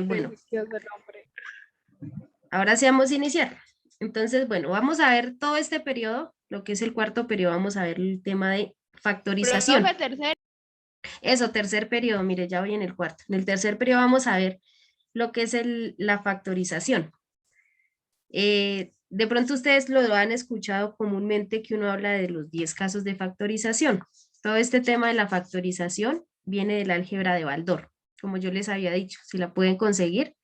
Bueno, Dios del hombre. ahora sí vamos a iniciar. Entonces, bueno, vamos a ver todo este periodo, lo que es el cuarto periodo, vamos a ver el tema de factorización. Profe, tercero. Eso, tercer periodo, mire, ya voy en el cuarto. En el tercer periodo vamos a ver lo que es la factorización. De pronto ustedes lo han escuchado comúnmente que uno habla de los 10 casos de factorización. Todo este tema de la factorización viene del álgebra de Baldor. Como yo les había dicho, si la pueden conseguir,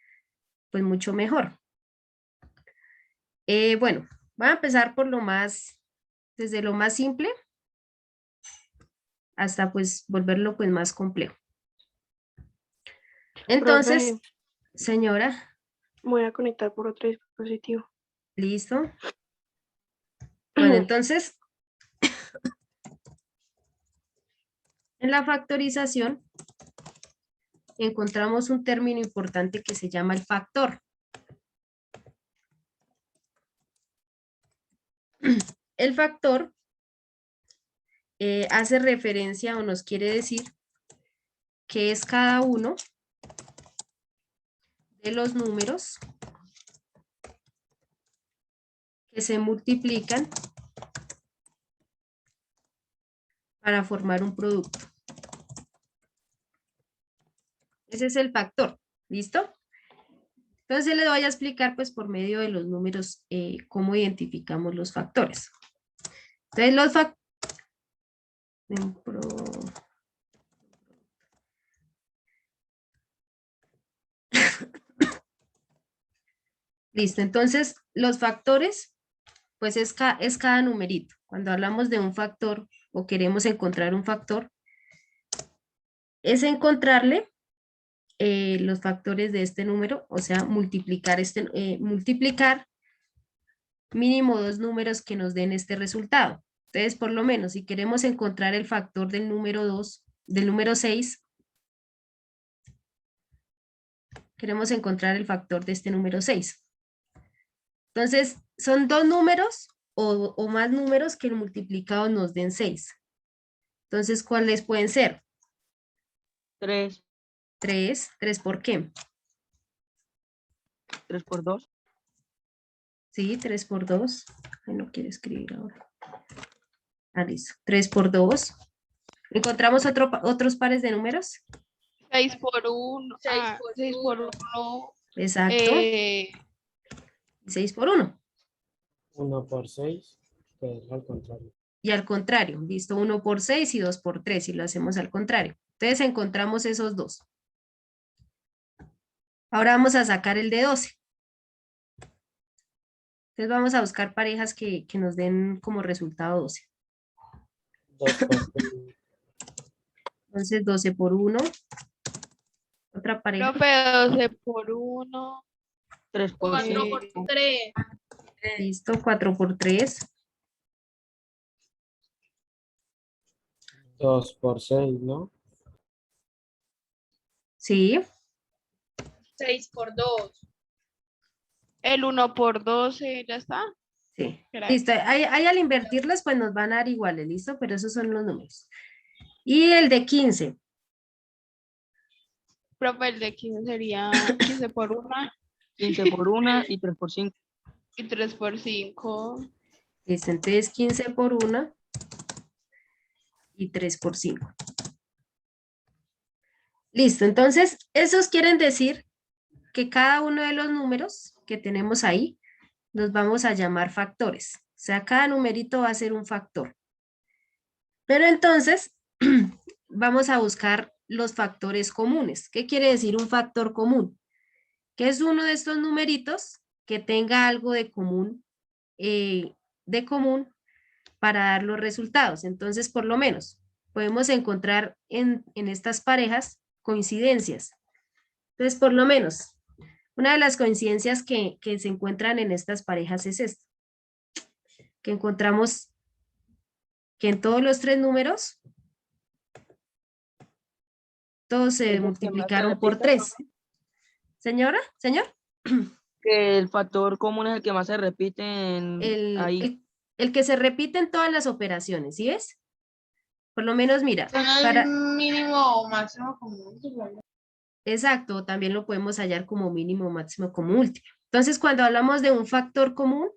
pues mucho mejor. Bueno, voy a empezar por desde lo más simple hasta pues volverlo pues más complejo. Entonces, Profe, señora, me voy a conectar por otro dispositivo. ¿listo? Bueno, entonces, en la factorización encontramos un término importante que se llama el factor. El factor hace referencia o nos quiere decir que es cada uno de los números que se multiplican para formar un producto. Ese es el factor, ¿listo? Entonces les voy a explicar pues por medio de los números cómo identificamos los factores. Entonces los factores... Listo, entonces los factores pues es cada numerito. Cuando hablamos de un factor o queremos encontrar un factor, es encontrarle los factores de este número, o sea, multiplicar mínimo dos números que nos den este resultado. Entonces, por lo menos, si queremos encontrar el factor del número 2, del número 6, queremos encontrar el factor de este número 6. Entonces, son dos números o más números que multiplicados nos den 6. Entonces, ¿cuáles pueden ser? 3. 3. ¿3 por qué? 3 por 2. Sí, 3 por 2. Ay, no quiero escribir ahora. Ah, listo. 3 por 2. ¿Encontramos otros pares de números? 6 por 1. 6 por 1. Exacto. 6 por 1. 1 por 6, que es al contrario. Y al contrario, listo, 1 por 6 y 2 por 3, y lo hacemos al contrario. Entonces encontramos esos dos. Ahora vamos a sacar el de 12. Entonces vamos a buscar parejas que nos den como resultado 12. 2 por 3. Entonces 12 por 1. Otra pareja. Profe, 12 por 1. 3 por 4 5. por 3. Listo, 4 por 3. 2 por 6, ¿no? Sí. 6 por 2. El 1 por 12, ¿ya está? Sí. Gracias. Listo. Ahí al invertirlas, pues nos van a dar iguales, ¿listo? Pero esos son los números. Y el de 15. Profe, el de 15 sería 15 por 1 15 por 1 y 3 por 5. y 3 por 5. Listo, entonces 15 por 1 y 3 por 5. Listo, entonces esos quieren decir que cada uno de los números que tenemos ahí los vamos a llamar factores. O sea, cada numerito va a ser un factor. Pero entonces vamos a buscar los factores comunes. ¿Qué quiere decir un factor común? Que es uno de estos numeritos que tenga algo de común para dar los resultados. Entonces, por lo menos, podemos encontrar en estas parejas coincidencias. Entonces, por lo menos, una de las coincidencias que se encuentran en estas parejas es esta, que encontramos que en todos los tres números, todos se multiplicaron por 3. Señora, señor. Que el factor común es el que más se repite ahí. El que se repite en todas las operaciones, ¿sí ves? Por lo menos, mira, Son el mínimo o máximo común. Exacto, también lo podemos hallar como mínimo, máximo, como último. Entonces, cuando hablamos de un factor común,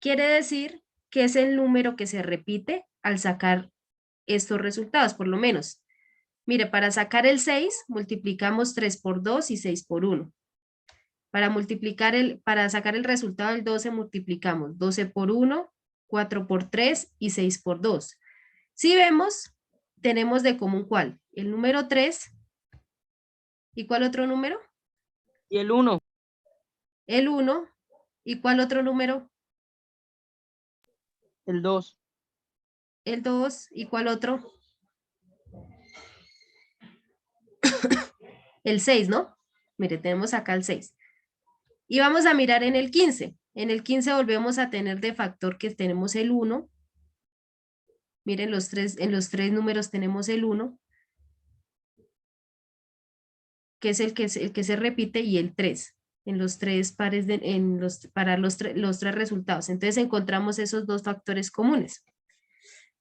quiere decir que es el número que se repite al sacar estos resultados, por lo menos. Mire, para sacar el 6, multiplicamos 3 por 2 y 6 por 1. Para sacar el resultado del 12, multiplicamos 12 por 1, 4 por 3 y 6 por 2. Si vemos, tenemos de común ¿cuál? El número 3. ¿Y cuál otro número? Y el 1. El 1. ¿Y cuál otro número? El 2. El 2. ¿Y cuál otro? El 6, ¿no? Mire, tenemos acá el 6. Y vamos a mirar en el 15. En el 15 volvemos a tener de factor que tenemos el 1. Miren, en los tres números tenemos el 1, que es el que se repite, y el 3. En los tres pares, para los tres resultados. Entonces encontramos esos dos factores comunes.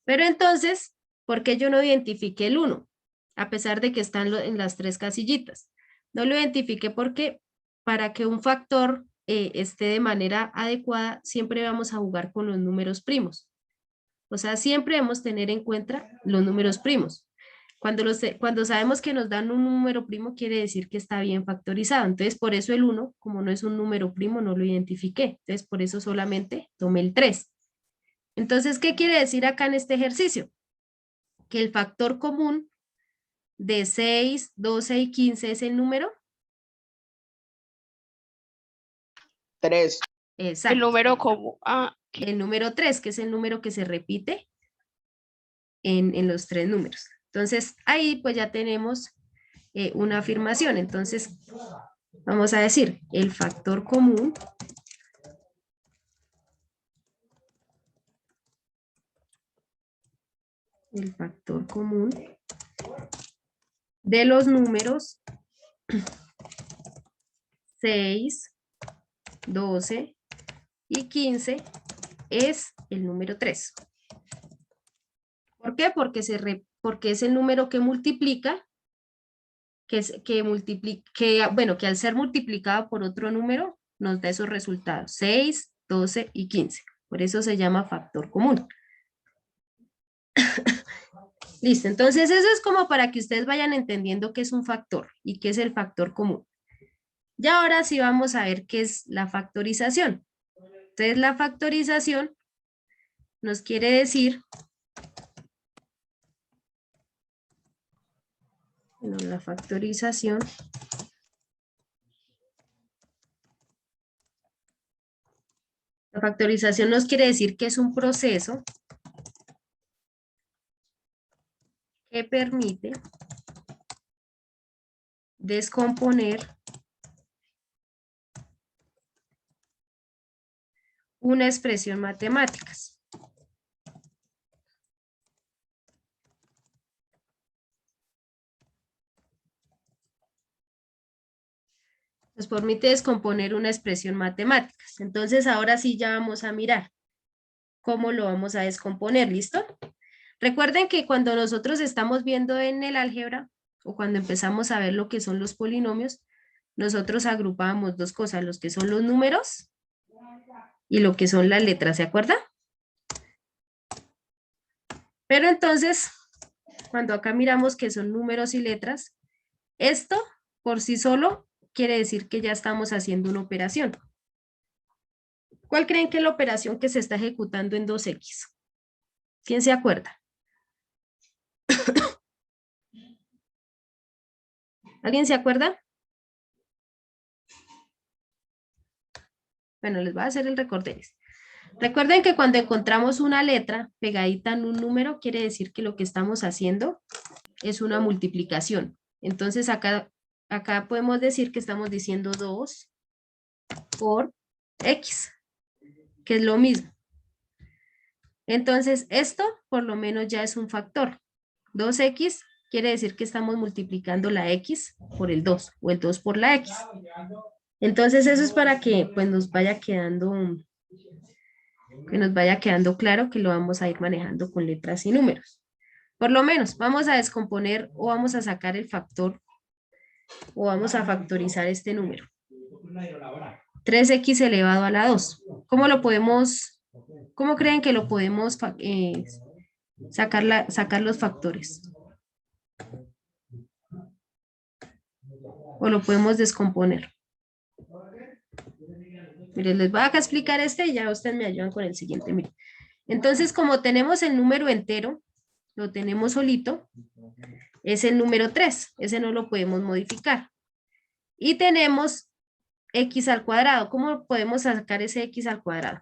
Pero entonces, ¿por qué yo no identifiqué el 1? A pesar de que están en las tres casillitas. No lo identifiqué porque para que un factor esté de manera adecuada, siempre vamos a jugar con los números primos. O sea, siempre debemos tener en cuenta los números primos. Cuando sabemos que nos dan un número primo, quiere decir que está bien factorizado. Entonces, por eso el 1, como no es un número primo, no lo identifiqué. Entonces, por eso solamente tomé el 3. Entonces, ¿qué quiere decir acá en este ejercicio? Que el factor común de 6, 12 y 15 es el número 3. exacto. El número común. El número 3, que es el número que se repite en los tres números. Entonces, ahí pues ya tenemos una afirmación. Entonces, vamos a decir, el factor común de los números 6, 12 y 15 es el número 3. ¿Por qué? Porque es el número que multiplica, que al ser multiplicado por otro número nos da esos resultados, 6, 12 y 15. Por eso se llama factor común. Listo, entonces eso es como para que ustedes vayan entendiendo qué es un factor y qué es el factor común. Y ahora sí vamos a ver qué es la factorización. Entonces la factorización nos quiere decir, bueno, la factorización nos quiere decir que es un proceso que permite descomponer una expresión matemática. Nos permite descomponer una expresión matemática. Entonces, ahora sí ya vamos a mirar cómo lo vamos a descomponer, ¿listo? Recuerden que cuando nosotros estamos viendo en el álgebra, o cuando empezamos a ver lo que son los polinomios, nosotros agrupamos dos cosas, los que son los números y lo que son las letras, ¿se acuerdan? Pero entonces, cuando acá miramos que son números y letras, esto por sí solo quiere decir que ya estamos haciendo una operación. ¿Cuál creen que es la operación que se está ejecutando en 2x? ¿Quién se acuerda? ¿Alguien se acuerda? Bueno, les voy a hacer el recorderis. Recuerden que cuando encontramos una letra pegadita en un número, quiere decir que lo que estamos haciendo es una multiplicación. Entonces acá podemos decir que estamos diciendo 2 por x, que es lo mismo. Entonces esto por lo menos ya es un factor. 2x quiere decir que estamos multiplicando la x por el 2 o el 2 por la x. Entonces eso es para que pues nos vaya quedando claro que lo vamos a ir manejando con letras y números. Por lo menos vamos a descomponer o vamos a sacar el factor O vamos a factorizar este número. 3x elevado a la 2. ¿Cómo lo podemos, cómo creen que lo podemos sacar los factores? O lo podemos descomponer. Miren, les voy a explicar este y ya ustedes me ayudan con el siguiente. Miren. Entonces, como tenemos el número entero, lo tenemos solito, es el número 3. Ese no lo podemos modificar. Y tenemos x al cuadrado. ¿Cómo podemos sacar ese x al cuadrado?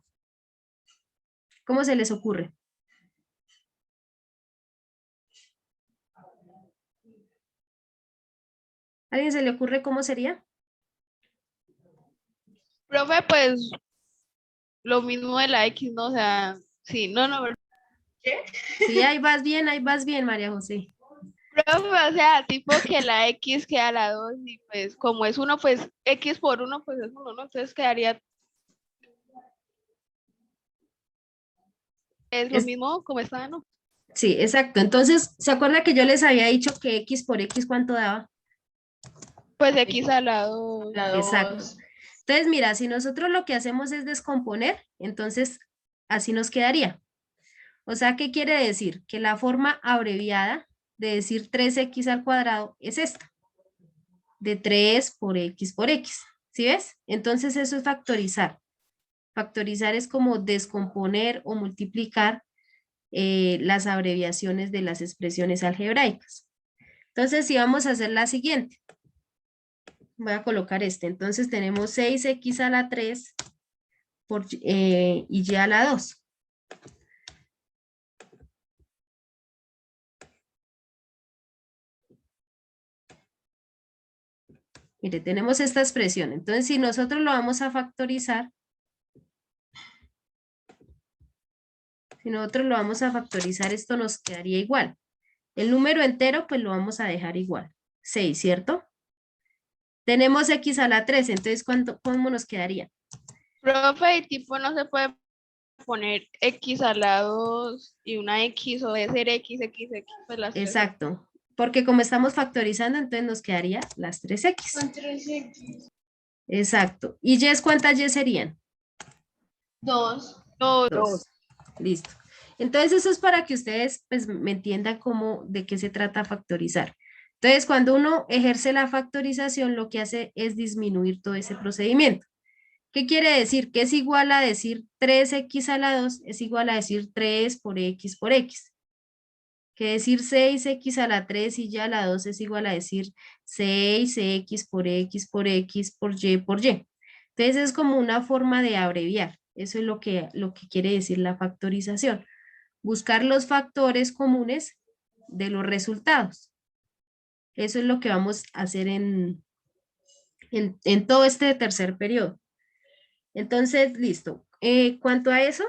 ¿Cómo se les ocurre? ¿A alguien se le ocurre cómo sería? Profe, pues lo mismo de la X, ¿no? O sea, sí, no, Sí, ahí vas bien, María José. profe, o sea, tipo que la X queda a la 2 y pues como es 1, pues X por 1, pues es 1, ¿no? Entonces quedaría, es lo mismo como está, ¿no? Sí, exacto. Entonces, ¿se acuerda que yo les había dicho que x por x cuánto daba? Pues X a la 2. Exacto. Entonces, mira, si nosotros lo que hacemos es descomponer, entonces así nos quedaría. O sea, ¿qué quiere decir? Que la forma abreviada de decir 3x al cuadrado es esta, de 3 por x. ¿Sí ves? Entonces eso es factorizar. Factorizar es como descomponer o multiplicar las abreviaciones de las expresiones algebraicas. Entonces, si vamos a hacer la siguiente, voy a colocar este. Entonces, tenemos 6x a la 3 y y a la 2. Mire, tenemos esta expresión. Entonces, si nosotros lo vamos a factorizar, esto nos quedaría igual. El número entero, pues lo vamos a dejar igual. 6, ¿cierto? Tenemos x a la 3, entonces, ¿cómo nos quedaría? Profe, y tipo no se puede poner X a la 2 y una X o debe ser X, pues las tres. Exacto. Porque como estamos factorizando, entonces nos quedaría las 3x. Son 3X. Exacto. ¿Y y cuántas y serían? 2. 2. Listo. Entonces eso es para que ustedes pues me entiendan de qué se trata factorizar. Entonces cuando uno ejerce la factorización lo que hace es disminuir todo ese procedimiento. ¿Qué quiere decir? Que es igual a decir 3x a la 2 es igual a decir 3 por x por x. Que decir 6x a la 3 y ya a la 2 es igual a decir 6x por x por x por y por y. Entonces es como una forma de abreviar. Eso es lo que quiere decir la factorización. Buscar los factores comunes de los resultados. Eso es lo que vamos a hacer en todo este tercer periodo. Entonces, listo. Cuanto a eso,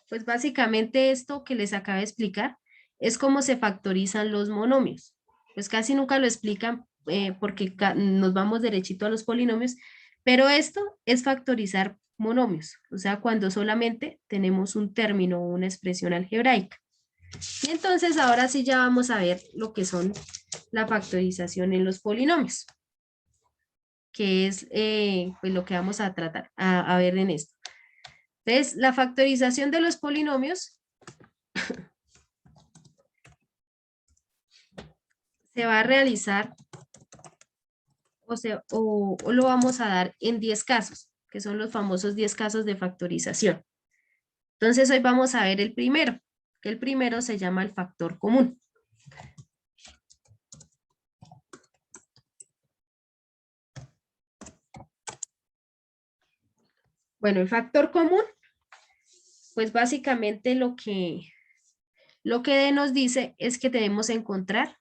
pues básicamente esto que les acabo de explicar es cómo se factorizan los monomios. Pues casi nunca lo explican porque nos vamos derechito a los polinomios, pero esto es factorizar monomios, o sea, cuando solamente tenemos un término o una expresión algebraica. Y entonces ahora sí ya vamos a ver lo que son la factorización en los polinomios, que es pues lo que vamos a tratar, a ver en esto. Entonces, la factorización de los polinomios se va a realizar o lo vamos a dar en 10 casos, que son los famosos 10 casos de factorización. Entonces, hoy vamos a ver el primero, que el primero se llama el factor común. Bueno, el factor común, pues básicamente lo que nos dice es que debemos encontrar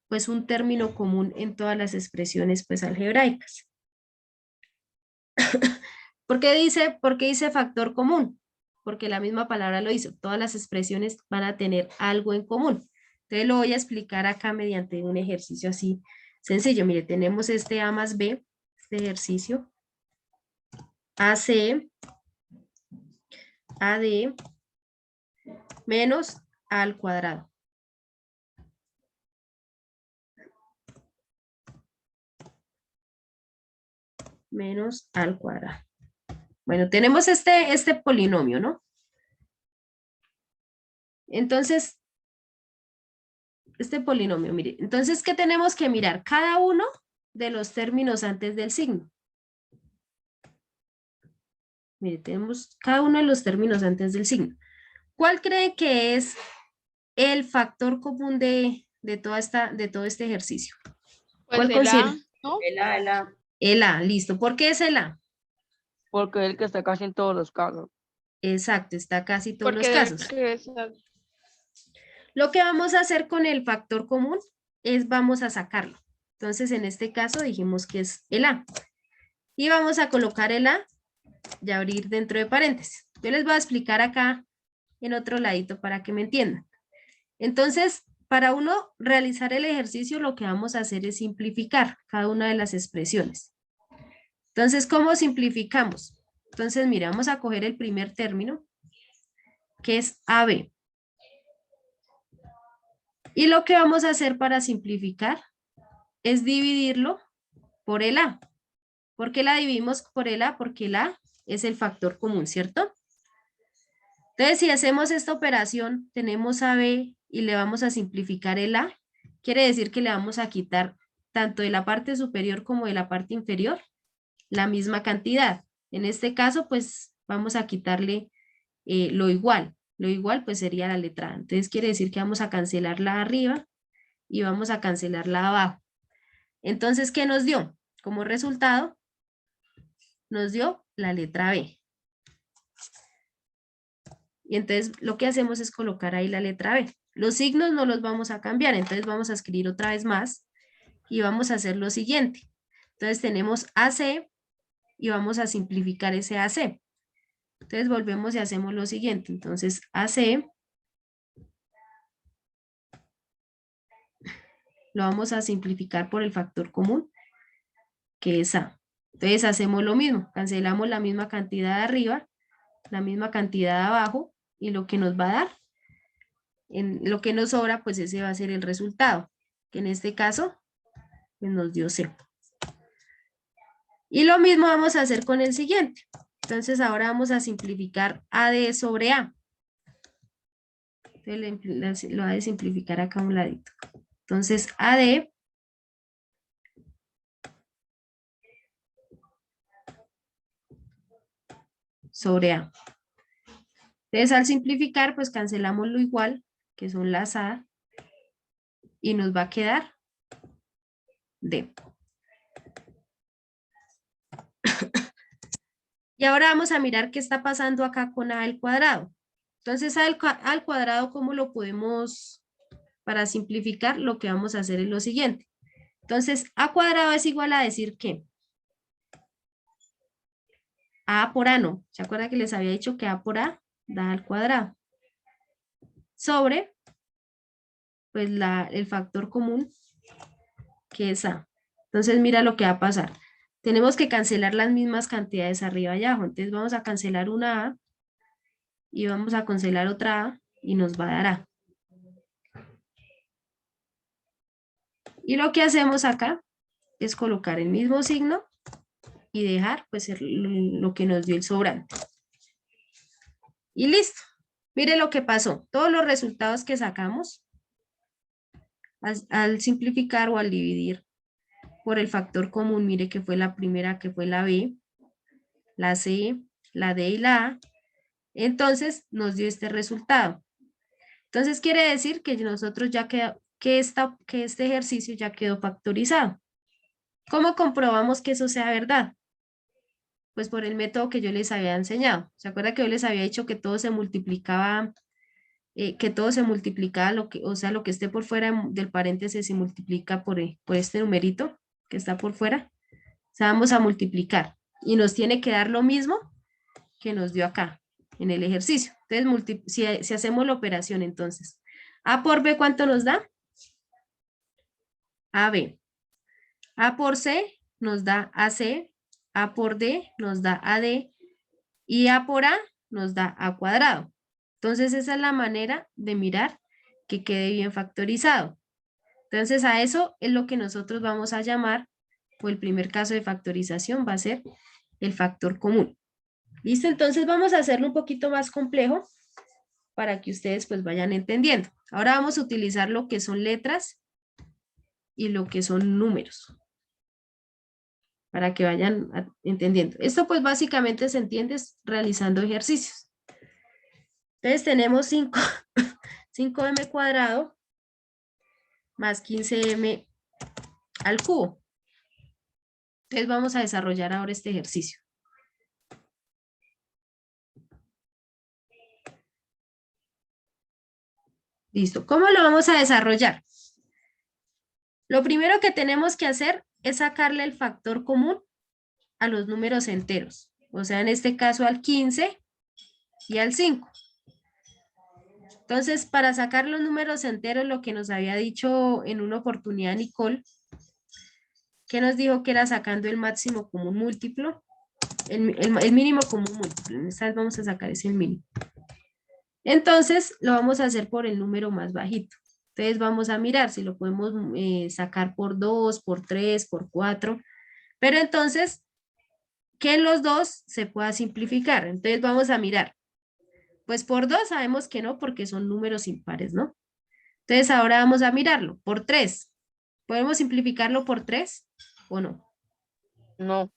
pues un término común en todas las expresiones pues algebraicas. ¿Por qué dice factor común? Porque la misma palabra lo hizo. Todas las expresiones van a tener algo en común. Entonces lo voy a explicar acá mediante un ejercicio así sencillo. Mire, tenemos este A más B, este ejercicio. AC, AD, menos A al cuadrado. menos A al cuadrado. Bueno, tenemos este polinomio, ¿no? Entonces, este polinomio, mire. Entonces, ¿qué tenemos que mirar? Cada uno de los términos antes del signo. Mire, tenemos cada uno de los términos antes del signo. ¿Cuál cree que es el factor común de todo este ejercicio? Pues ¿Cuál el considera? A, ¿no? El A, listo. ¿Por qué es el A? Porque es el que está casi en todos los casos. Exacto, está casi todos los Porque casos. Lo que vamos a hacer con el factor común es vamos a sacarlo. Entonces, en este caso dijimos que es el A. Y vamos a colocar el A y abrir dentro de paréntesis. Yo les voy a explicar acá en otro ladito para que me entiendan. Entonces, para uno realizar el ejercicio, lo que vamos a hacer es simplificar cada una de las expresiones. Entonces, ¿cómo simplificamos? Entonces, mira, vamos a coger el primer término, que es AB. Y lo que vamos a hacer para simplificar es dividirlo por el A. ¿Por qué la dividimos por el A? Porque el A es el factor común, ¿cierto? Entonces, si hacemos esta operación, tenemos AB y le vamos a simplificar el A, quiere decir que le vamos a quitar tanto de la parte superior como de la parte inferior la misma cantidad. En este caso, pues vamos a quitarle lo igual. Lo igual, pues sería la letra A. Entonces, quiere decir que vamos a cancelar la de arriba y vamos a cancelar la de abajo. Entonces, ¿qué nos dio? Como resultado, nos dio la letra B. Y entonces lo que hacemos es colocar ahí la letra B. Los signos no los vamos a cambiar, entonces vamos a escribir otra vez más y vamos a hacer lo siguiente. Entonces tenemos AC y vamos a simplificar ese AC. Entonces volvemos y hacemos lo siguiente. Entonces AC lo vamos a simplificar por el factor común, que es A. Entonces hacemos lo mismo, cancelamos la misma cantidad de arriba, la misma cantidad de abajo, y lo que nos va a dar, en lo que nos sobra, pues ese va a ser el resultado, que en este caso pues nos dio C. Y lo mismo vamos a hacer con el siguiente. Entonces ahora vamos a simplificar AD sobre A. Entonces lo voy a simplificar acá a un ladito. Entonces AD sobre A. Entonces al simplificar, pues cancelamos lo igual, que son las A, y nos va a quedar D. Y ahora vamos a mirar qué está pasando acá con A al cuadrado. Entonces al cuadrado, ¿cómo lo podemos, para simplificar, lo que vamos a hacer es lo siguiente. Entonces A cuadrado es igual a decir que A por A no. ¿Se acuerdan que les había dicho que A por A da al cuadrado? Sobre, pues el factor común, que es A. Entonces mira lo que va a pasar. Tenemos que cancelar las mismas cantidades arriba y abajo. Entonces vamos a cancelar una A y vamos a cancelar otra A y nos va a dar A. Y lo que hacemos acá es colocar el mismo signo y dejar pues lo que nos dio el sobrante. Y listo. Mire lo que pasó. Todos los resultados que sacamos al simplificar o al dividir por el factor común, mire que fue la primera, que fue la B, la C, la D y la A. Entonces nos dio este resultado. Entonces quiere decir que nosotros ya que este ejercicio ya quedó factorizado. ¿Cómo comprobamos que eso sea verdad? Pues por el método que yo les había enseñado. ¿Se acuerda que yo les había dicho que todo se multiplicaba, o sea, lo que esté por fuera del paréntesis se multiplica por este numerito que está por fuera? O sea, vamos a multiplicar y nos tiene que dar lo mismo que nos dio acá en el ejercicio. Entonces, si hacemos la operación, entonces, A por B, ¿cuánto nos da? AB. A por C nos da AC, A por D nos da AD y A por A nos da A cuadrado. Entonces esa es la manera de mirar que quede bien factorizado. Entonces a eso es lo que nosotros vamos a llamar o el primer caso de factorización va a ser el factor común. ¿Listo? Entonces vamos a hacerlo un poquito más complejo para que ustedes pues vayan entendiendo. Ahora vamos a utilizar lo que son letras y lo que son números, para que vayan entendiendo. Esto pues básicamente se entiende realizando ejercicios. Entonces tenemos 5m cuadrado más 15m al cubo. Entonces vamos a desarrollar ahora este ejercicio. Listo. ¿Cómo lo vamos a desarrollar? Lo primero que tenemos que hacer es sacarle el factor común a los números enteros. O sea, en este caso al 15 y al 5. Entonces, para sacar los números enteros, lo que nos había dicho en una oportunidad Nicole, que nos dijo que era sacando el máximo común múltiplo, el mínimo común múltiplo. En esta vez vamos a sacar ese mínimo. Entonces, lo vamos a hacer por el número más bajito. Entonces, vamos a mirar si lo podemos sacar por 2, por 3, por 4. Pero entonces, que los dos se pueda simplificar. Entonces, vamos a mirar. Pues por 2 sabemos que no, porque son números impares, ¿no? Entonces, ahora vamos a mirarlo. Por 3. ¿Podemos simplificarlo por 3 o no? No.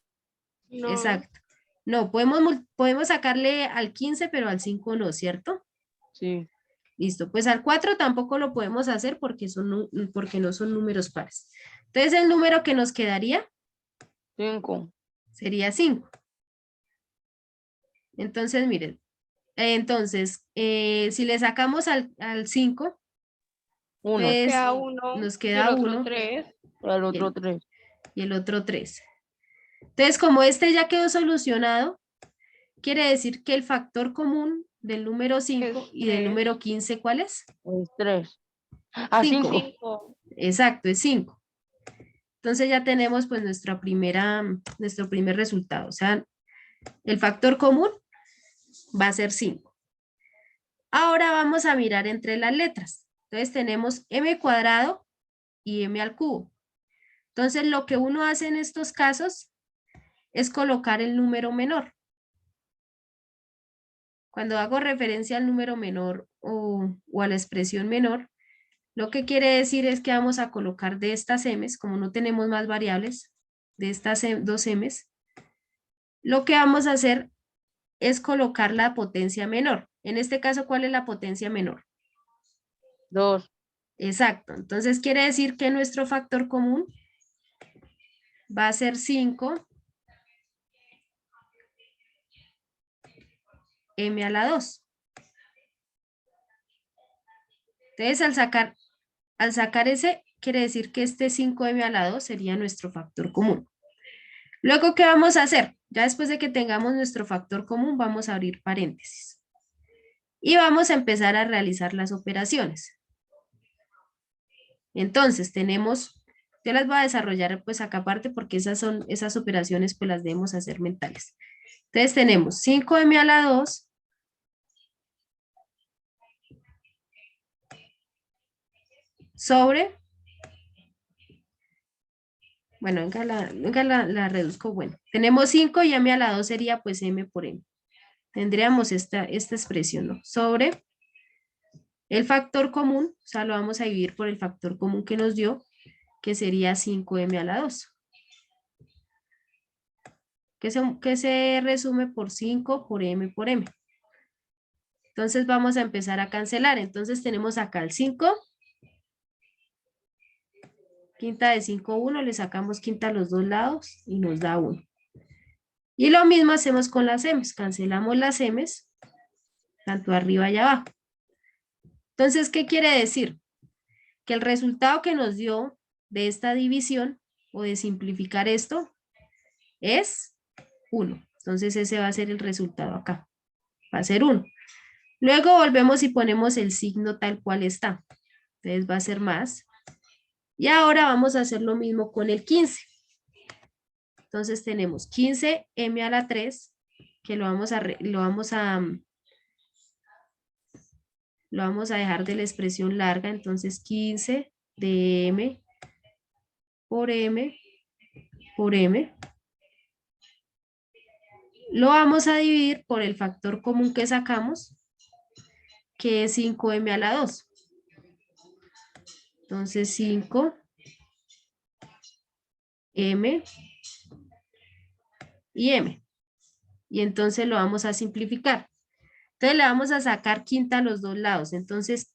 No. Exacto. No, podemos sacarle al 15, pero al 5 no, ¿cierto? Sí. Listo, pues al 4 tampoco lo podemos hacer porque no son números pares. Entonces el número que nos quedaría 5. sería 5. Entonces, miren, si le sacamos al 5, 1. pues Queda 1 nos y queda el otro 1 3. El otro 3. y el otro 3. Entonces, como este ya quedó solucionado, quiere decir que el factor común del número 5 Es y del 3. número 15, ¿cuál es? Es 3. Ah, 5. 5. 5. Exacto, es 5. Entonces ya tenemos pues nuestro primer resultado. O sea, el factor común va a ser 5. Ahora vamos a mirar entre las letras. Entonces tenemos m cuadrado y m al cubo. Entonces lo que uno hace en estos casos es colocar el número menor. Cuando hago referencia al número menor o a la expresión menor, lo que quiere decir es que vamos a colocar de estas m's, como no tenemos más variables, de estas dos m's, lo que vamos a hacer es colocar la potencia menor. En este caso, ¿cuál es la potencia menor? 2. Exacto. Entonces quiere decir que nuestro factor común va a ser 5 m a la 2. Entonces al sacar ese, quiere decir que este 5m a la 2 sería nuestro factor común. Luego, ¿qué vamos a hacer? Ya después de que tengamos nuestro factor común, vamos a abrir paréntesis. Y vamos a empezar a realizar las operaciones. Entonces, yo las voy a desarrollar pues acá aparte porque esas operaciones pues las debemos hacer mentales. Entonces tenemos 5m a la 2 sobre, bueno, venga la reduzco, bueno, tenemos 5 y m a la 2 sería pues m por m. Tendríamos esta expresión, ¿no? Sobre el factor común, o sea, lo vamos a dividir por el factor común que nos dio, que sería 5m a la 2. Que se resume por 5 por m por m. Entonces vamos a empezar a cancelar. Entonces tenemos acá el 5. Quinta de 5, 1. Le sacamos quinta a los dos lados y nos da 1. Y lo mismo hacemos con las m's. Cancelamos las m's, tanto arriba y abajo. Entonces, ¿qué quiere decir? Que el resultado que nos dio de esta división o de simplificar esto es 1. Entonces ese va a ser el resultado acá. Va a ser 1. Luego volvemos y ponemos el signo tal cual está. Entonces va a ser más. Y ahora vamos a hacer lo mismo con el 15. Entonces tenemos 15m a la 3, que lo vamos a dejar de la expresión larga. Entonces 15 de m por m por m. Lo vamos a dividir por el factor común que sacamos, que es 5m a la 2. Entonces 5m y m. Y entonces lo vamos a simplificar. Entonces le vamos a sacar quinta a los dos lados. Entonces,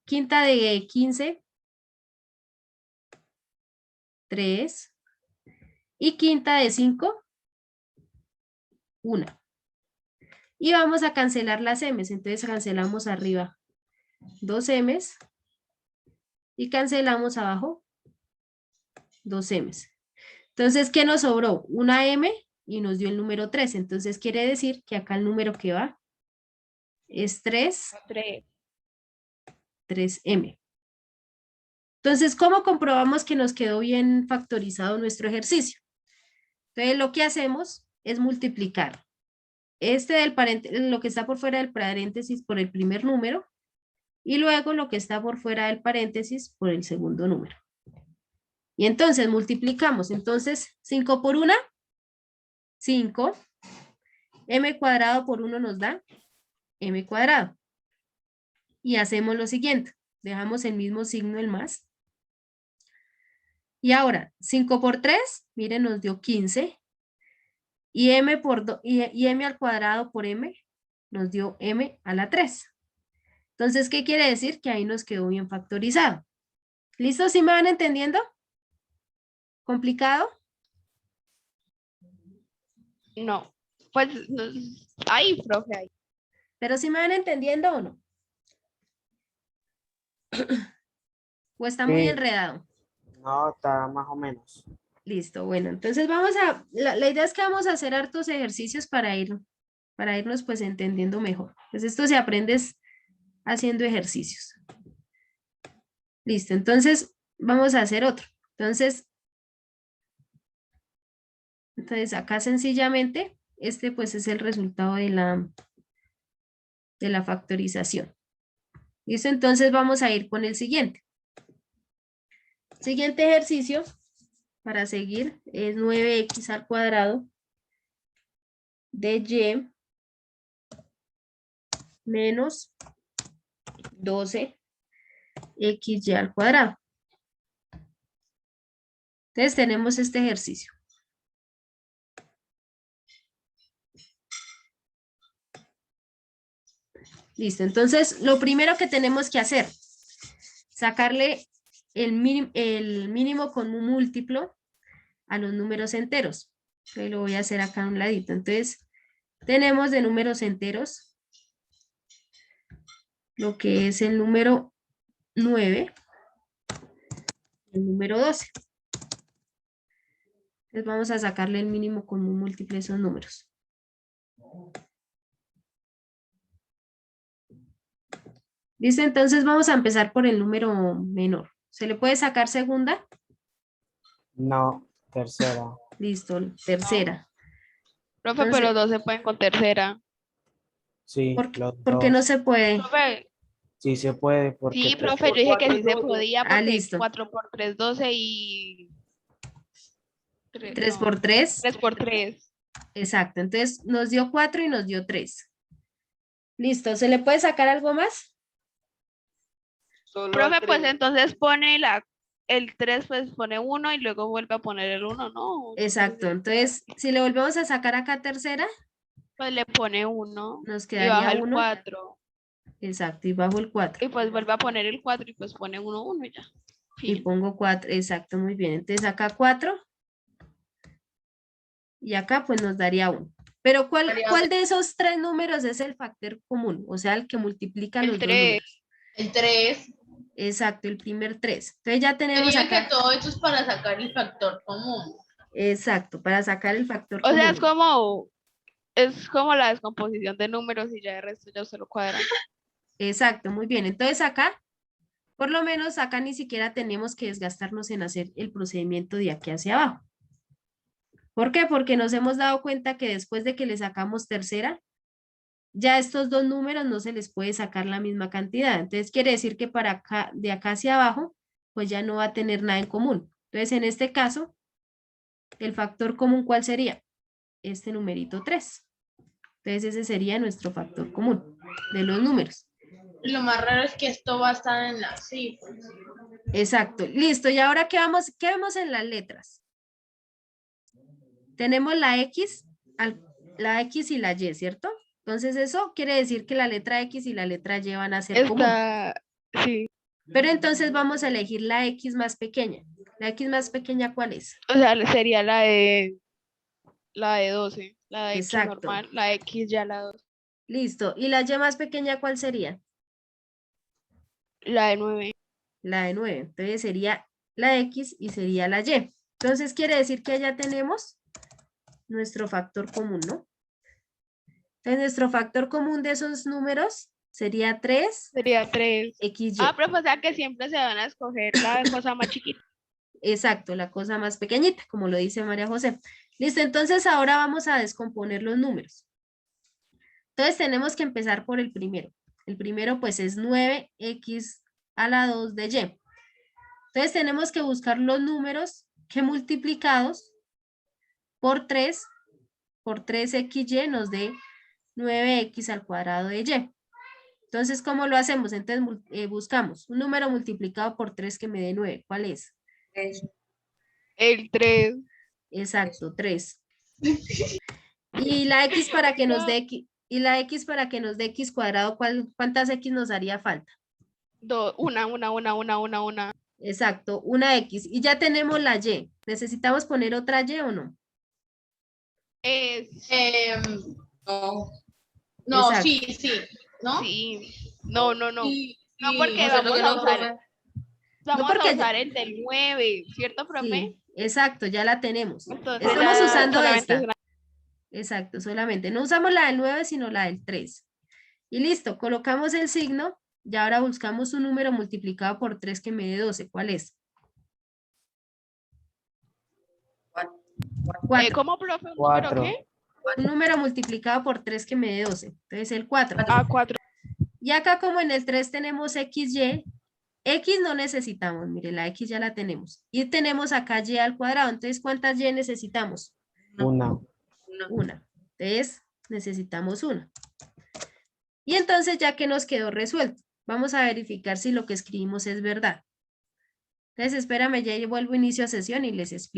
quinta de 15, 3. Y quinta de 5, 1. Y vamos a cancelar las m's. Entonces cancelamos arriba 2 m's. Y cancelamos abajo 2 m's. Entonces, ¿qué nos sobró? Una m y nos dio el número 3. Entonces quiere decir que acá el número que va es 3m. Entonces, ¿cómo comprobamos que nos quedó bien factorizado nuestro ejercicio? Entonces, lo que hacemos es multiplicar lo que está por fuera del paréntesis por el primer número y luego lo que está por fuera del paréntesis por el segundo número. Y entonces multiplicamos. Entonces, 5 por 1, 5. M cuadrado por 1 nos da m cuadrado. Y hacemos lo siguiente. Dejamos el mismo signo, el más. Y ahora, 5 por 3, miren, nos dio 15. Y m al cuadrado por m nos dio m a la 3. Entonces, ¿qué quiere decir? Que ahí nos quedó bien factorizado. ¿Listo? ¿Sí me van entendiendo? ¿Complicado? No. Pues, ahí, profe, ahí. ¿Pero sí me van entendiendo o no? ¿O está muy Sí. enredado? No, está más o menos. Listo, bueno, entonces vamos a, la idea es que vamos a hacer hartos ejercicios para irnos pues entendiendo mejor. Pues esto se aprende haciendo ejercicios. Listo, entonces vamos a hacer otro. Entonces acá sencillamente, este pues es el resultado de la factorización. Listo, entonces vamos a ir con el siguiente. Siguiente ejercicio para seguir es 9x al cuadrado de y menos 12xy al cuadrado. Entonces tenemos este ejercicio. Listo, entonces lo primero que tenemos que hacer, sacarle el mínimo común múltiplo a los números enteros. Entonces lo voy a hacer acá a un ladito. Entonces tenemos de números enteros lo que es el número 9, el número 12. Entonces vamos a sacarle el mínimo común múltiplo a esos números. Listo, entonces vamos a empezar por el número menor. ¿Se le puede sacar segunda? No, tercera. Listo, tercera. Profe, Entonces, pero 2 se pueden con tercera. Sí, ¿Por los qué no dos. se puede? Profe, Sí se puede porque sí, 3 profe, yo por dije que 4 sí es se 12. podía Ah, porque listo. 4 por 3, 12 y... 3 por 3. 3 por 3. Exacto, entonces nos dio 4 y nos dio 3. Listo, ¿se le puede sacar algo más? Solo Profe, al pues 3. entonces pone el 3, pues pone 1 y luego vuelve a poner el 1, ¿no? Exacto, entonces si le volvemos a sacar acá tercera, Pues le pone 1 nos y baja quedaría el 1. 4. Exacto, y bajo el 4. Y pues vuelve a poner el 4 y pues pone 1, 1 y ya. Y Fin. pongo 4, exacto, muy bien. Entonces acá 4 y acá pues nos daría 1. Pero ¿cuál de esos tres números es el factor común? O sea, el que multiplica El los dos 3. números. El 3. Exacto, el primer 3. Entonces ya tenemos Sería que acá. todo esto es para sacar el factor común. Exacto, para sacar el factor O sea, común. es como la descomposición de números y ya el resto ya se lo cuadran. Exacto, muy bien. Entonces acá, por lo menos acá ni siquiera tenemos que desgastarnos en hacer el procedimiento de aquí hacia abajo. ¿Por qué? Porque nos hemos dado cuenta que después de que le sacamos tercera, ya estos dos números no se les puede sacar la misma cantidad. Entonces quiere decir que para acá, de acá hacia abajo, pues ya no va a tener nada en común. Entonces en este caso, el factor común, ¿cuál sería? Este numerito 3. Entonces ese sería nuestro factor común de los números. Lo más raro es que esto va a estar en las cifras. Exacto, listo. ¿Y ahora qué vemos en las letras? Tenemos la X y la Y, ¿cierto? Entonces eso quiere decir que la letra X y la letra Y van a ser común. Sí. Pero entonces vamos a elegir la X más pequeña. ¿La X más pequeña cuál es? O sea, sería la de 12, la de X Exacto. normal, la X ya la 2. Listo. ¿Y la Y más pequeña cuál sería? La de 9. La de 9. Entonces sería la X y sería la Y. Entonces quiere decir que allá tenemos nuestro factor común, ¿no? Entonces nuestro factor común de esos números sería 3. Sería 3. XY. Pero pues o sea que siempre se van a escoger la cosa más chiquita. Exacto, la cosa más pequeñita, como lo dice María José. Listo, entonces ahora vamos a descomponer los números. Entonces tenemos que empezar por el primero. El primero pues es 9x a la 2 de y. Entonces tenemos que buscar los números que multiplicados por 3xy nos dé 9x al cuadrado de y. Entonces, ¿cómo lo hacemos? Entonces buscamos un número multiplicado por 3 que me dé 9. ¿Cuál es? El 3. Exacto, 3. Y la x para que nos dé x cuadrado, ¿cuántas x nos haría falta? Una. Exacto, una x. Y ya tenemos la y. ¿Necesitamos poner otra y o no? No, Exacto. sí, ¿no? Sí. No. Sí, No, porque nosotros vamos que a no, usar, profe. porque a usar el del 9, ¿cierto, profe? Sí, exacto, ya la tenemos. Entonces, Estamos usando solamente esta. Exacto, solamente. No usamos la del 9, sino la del 3. Y listo, colocamos el signo y ahora buscamos un número multiplicado por 3 que me dé 12. ¿Cuál es? 4. ¿Cómo, profe? ¿Un 4. número qué? Un número multiplicado por 3 que me dé 12. Entonces el 4. 4. Y acá como en el 3 tenemos XY, X no necesitamos, mire, la X ya la tenemos. Y tenemos acá Y al cuadrado, entonces ¿cuántas Y necesitamos? Una. Una. Entonces necesitamos una. Y entonces ya que nos quedó resuelto, vamos a verificar si lo que escribimos es verdad. Entonces espérame, ya vuelvo inicio a sesión y les explico.